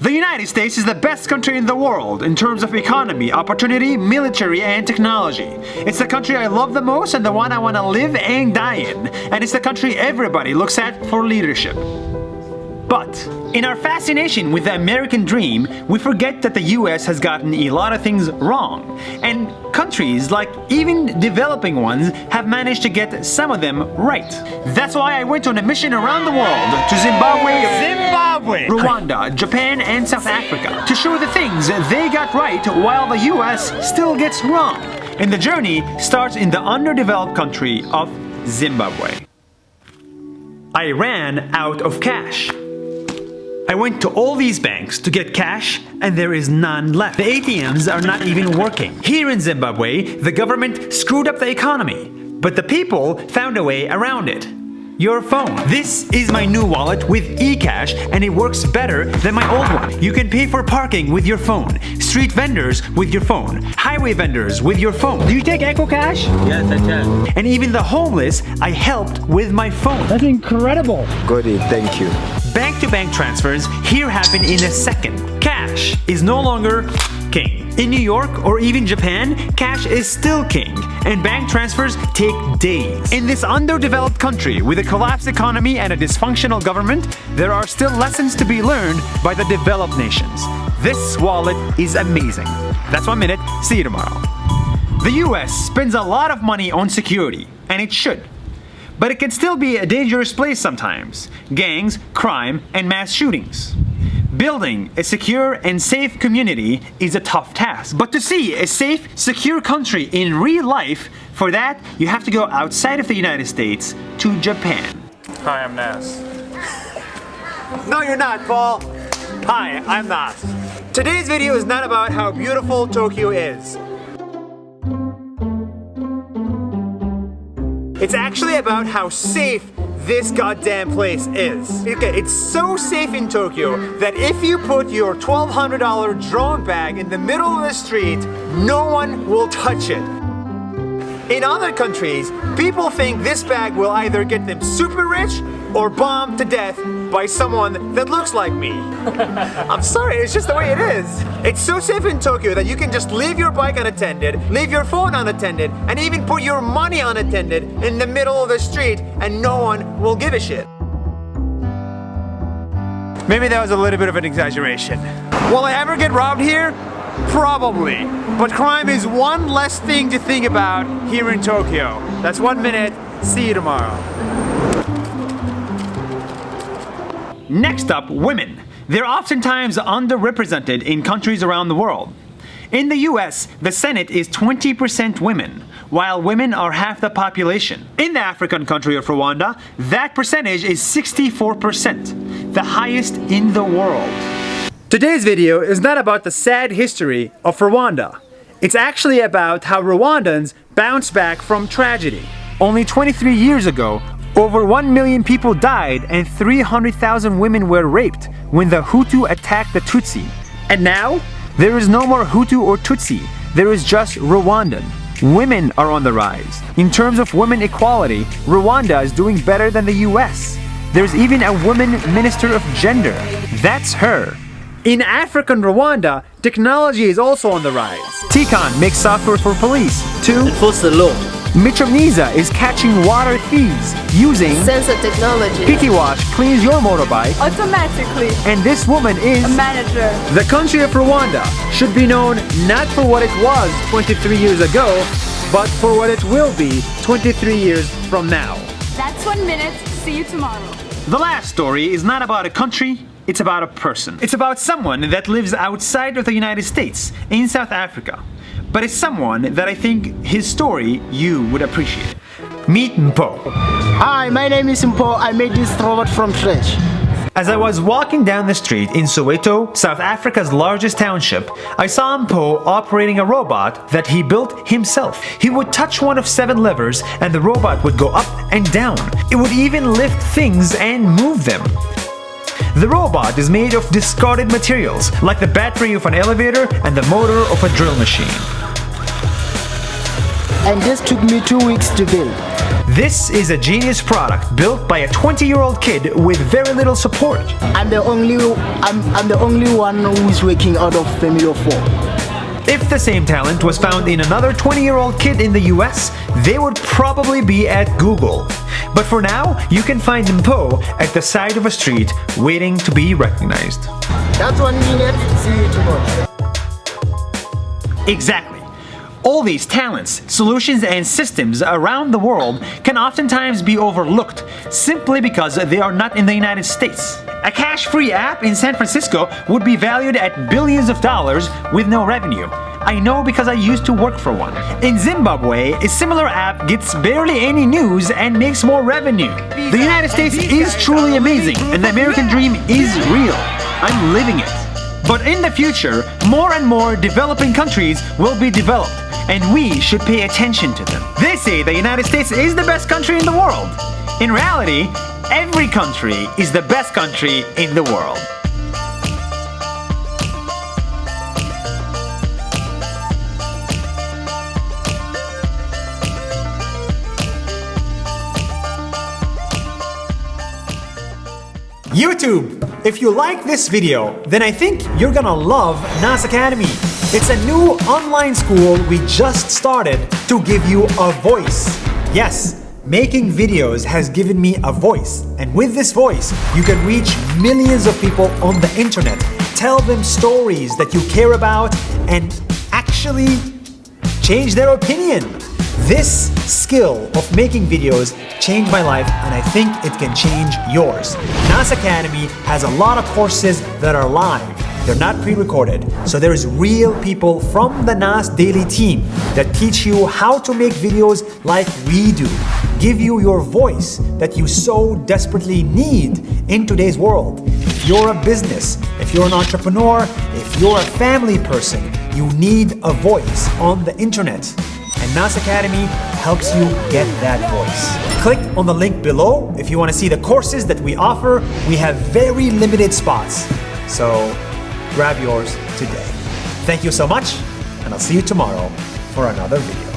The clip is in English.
The United States is the best country in the world in terms of economy, opportunity, military, and technology. It's the country I love the most and the one I want to live and die in. And it's the country everybody looks at for leadership. But in our fascination with the American dream, we forget that the US has gotten a lot of things wrong. And countries, like even developing ones, have managed to get some of them right. That's why I went on a mission around the world to Zimbabwe, Rwanda, Japan, and South Africa to show the things they got right while the US still gets wrong. And the journey starts in the underdeveloped country of Zimbabwe. I ran out of cash. I went to all these banks to get cash and there is none left. The ATMs are not even working. Here in Zimbabwe, the government screwed up the economy, but the people found a way around it. Your phone. This is my new wallet with eCash and it works better than my old one. You can pay for parking with your phone, street vendors with your phone, highway vendors with your phone. Do you take EcoCash? Yes, I can. And even the homeless, I helped with my phone. That's incredible. Goody, thank you. Bank-to-bank transfers here happen in a second. Cash is no longer king. In New York or even Japan, cash is still king, and bank transfers take days. In this underdeveloped country with a collapsed economy and a dysfunctional government, there are still lessons to be learned by the developed nations. This wallet is amazing. That's 1 minute. See you tomorrow. The US spends a lot of money on security, and it should. But it can still be a dangerous place sometimes. Gangs, crime, and mass shootings. Building a secure and safe community is a tough task. But to see a safe, secure country in real life, for that, you have to go outside of the United States to Japan. Hi, I'm Nas. No, you're not, Paul. Hi, I'm Nas. Today's video is not about how beautiful Tokyo is. It's actually about how safe this goddamn place is. Okay, it's so safe in Tokyo that if you put your $1,200 drone bag in the middle of the street, no one will touch it. In other countries, people think this bag will either get them super rich or bombed to death by someone that looks like me. I'm sorry, it's just the way it is. It's so safe in Tokyo that you can just leave your bike unattended, leave your phone unattended, and even put your money unattended in the middle of the street and no one will give a shit. Maybe that was a little bit of an exaggeration. Will I ever get robbed here? Probably. But crime is one less thing to think about here in Tokyo. That's 1 minute. See you tomorrow. Next up, women. They're oftentimes underrepresented in countries around the world. In the US, the Senate is 20% women, while women are half the population. In the African country of Rwanda, that percentage is 64%, the highest in the world. Today's video is not about the sad history of Rwanda. It's actually about how Rwandans bounce back from tragedy. Only 23 years ago, over 1 million people died and 300,000 women were raped when the Hutu attacked the Tutsi. And now, there is no more Hutu or Tutsi, there is just Rwandan. Women are on the rise. In terms of women equality, Rwanda is doing better than the US. There's even a woman minister of gender. That's her. In African Rwanda, technology is also on the rise. Tikan makes software for police to Enforce the law. Mitromniza is catching water thieves using sensor technology. Picky Wash cleans your motorbike Automatically. and this woman is A manager. The country of Rwanda should be known not for what it was 23 years ago, but for what it will be 23 years from now. That's 1 minute. See you tomorrow. The last story is not about a country, it's about a person. It's about someone that lives outside of the United States, in South Africa. But it's someone that I think his story you would appreciate. Meet Mpo. Hi, my name is Mpo. I made this robot from trash. As I was walking down the street in Soweto, South Africa's largest township, I saw Mpo operating a robot that he built himself. He would touch one of 7 levers and the robot would go up and down. It would even lift things and move them. The robot is made of discarded materials, like the battery of an elevator and the motor of a drill machine. And this took me 2 weeks to build. This is a genius product built by a 20-year-old kid with very little support. I'm the only one who is working out of family of 4. If the same talent was found in another 20-year-old kid in the US, they would probably be at Google. But for now, you can find Mpo at the side of a street waiting to be recognized. That's 1 minute. See you tomorrow. Exactly. All these talents, solutions, and systems around the world can oftentimes be overlooked simply because they are not in the United States. A cash-free app in San Francisco would be valued at billions of dollars with no revenue. I know because I used to work for one. In Zimbabwe, a similar app gets barely any news and makes more revenue. The United States is truly amazing, and the American dream is real. I'm living it. But in the future, more and more developing countries will be developed, and we should pay attention to them. They say the United States is the best country in the world. In reality, every country is the best country in the world. YouTube! If you like this video, then I think you're gonna love NAS Academy. It's a new online school we just started to give you a voice. Yes, making videos has given me a voice. And with this voice, you can reach millions of people on the internet. Tell them stories that you care about and actually change their opinion. This skill of making videos changed my life, and I think it can change yours. NAS Academy has a lot of courses that are live. They're not pre-recorded, so there is real people from the NAS Daily team that teach you how to make videos like we do. Give you your voice that you so desperately need in today's world. If you're a business, if you're an entrepreneur, if you're a family person, you need a voice on the internet. And NAS Academy helps you get that voice. Click on the link below if you want to see the courses that we offer. We have very limited spots, so grab yours today. Thank you so much, and I'll see you tomorrow for another video.